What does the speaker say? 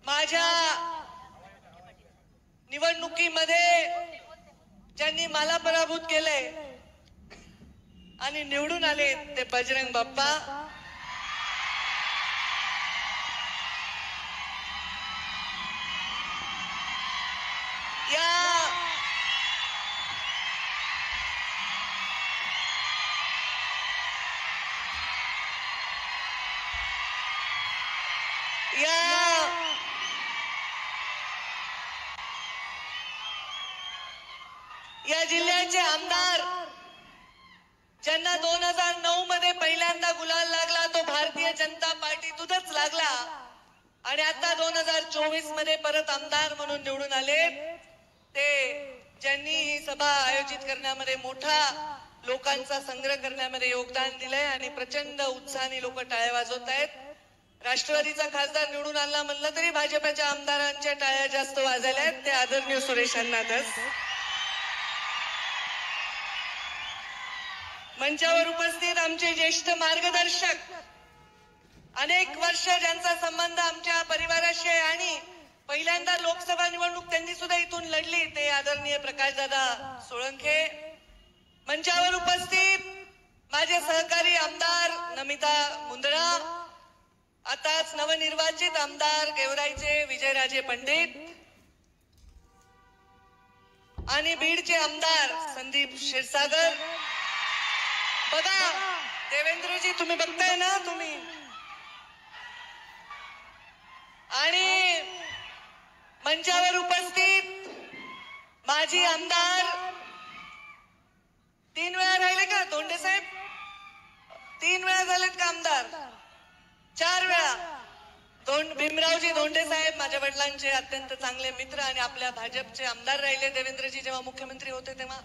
माझ्या निवडणुकीमध्ये ज्यांनी मला पराभूत केलंय आणि निवडून आले ते बजरंग बाप्पा, या जिल्ह्याचे आमदार ज्यांना 2009 मध्ये पहिल्यांदा गुलाल लागला तो भारतीय जनता पार्टीतूनच लागला आणि आता 2024 मध्ये परत आमदार म्हणून निवडून आले ते ज्यांनी ही सभा आयोजित करण्यामध्ये मोठा लोकांचा संग्रह करण्यामध्ये योगदान दिलंय आणि प्रचंड उत्साहाने लोक टाळ्या वाजवत आहेत। राष्ट्रवादीचा खासदार निवडून आला म्हणलं तरी भाजपच्या आमदारांच्या टाळ्या जास्त वाजल्या आहेत, ते आदरणीय सुरेश अण्णाच। मंचावर उपस्थित आमचे ज्येष्ठ मार्गदर्शक, अनेक वर्ष ज्यांचा संबंध आमच्या परिवाराशी आहे आणि पहिल्यांदा लोकसभा निवडणूक त्यांनी सुद्धा इथून लढली, ते आदरणीय प्रकाशदादा सोळंके। मंचावर उपस्थित माझे सहकारी आमदार नमिता मुंदडा, आताच नवनिर्वाचित आमदार गेवराईचे विजयराजे पंडित आणि बीडचे आमदार संदीप क्षीरसागर। बघा देवेंद्रजी, तुम्ही बघताय ना तुम्ही, आणि मंचावर उपस्थित माजी आमदार 3 वेळा राहिले का धोंडे साहेब? 3 वेळा झालेत का आमदार? 4 वेळा। भीमरावजी धोंडे साहेब माझ्या वडिलांचे अत्यंत चांगले मित्र आणि आपल्या भाजपचे आमदार राहिले देवेंद्रजी जेव्हा मुख्यमंत्री होते तेव्हा।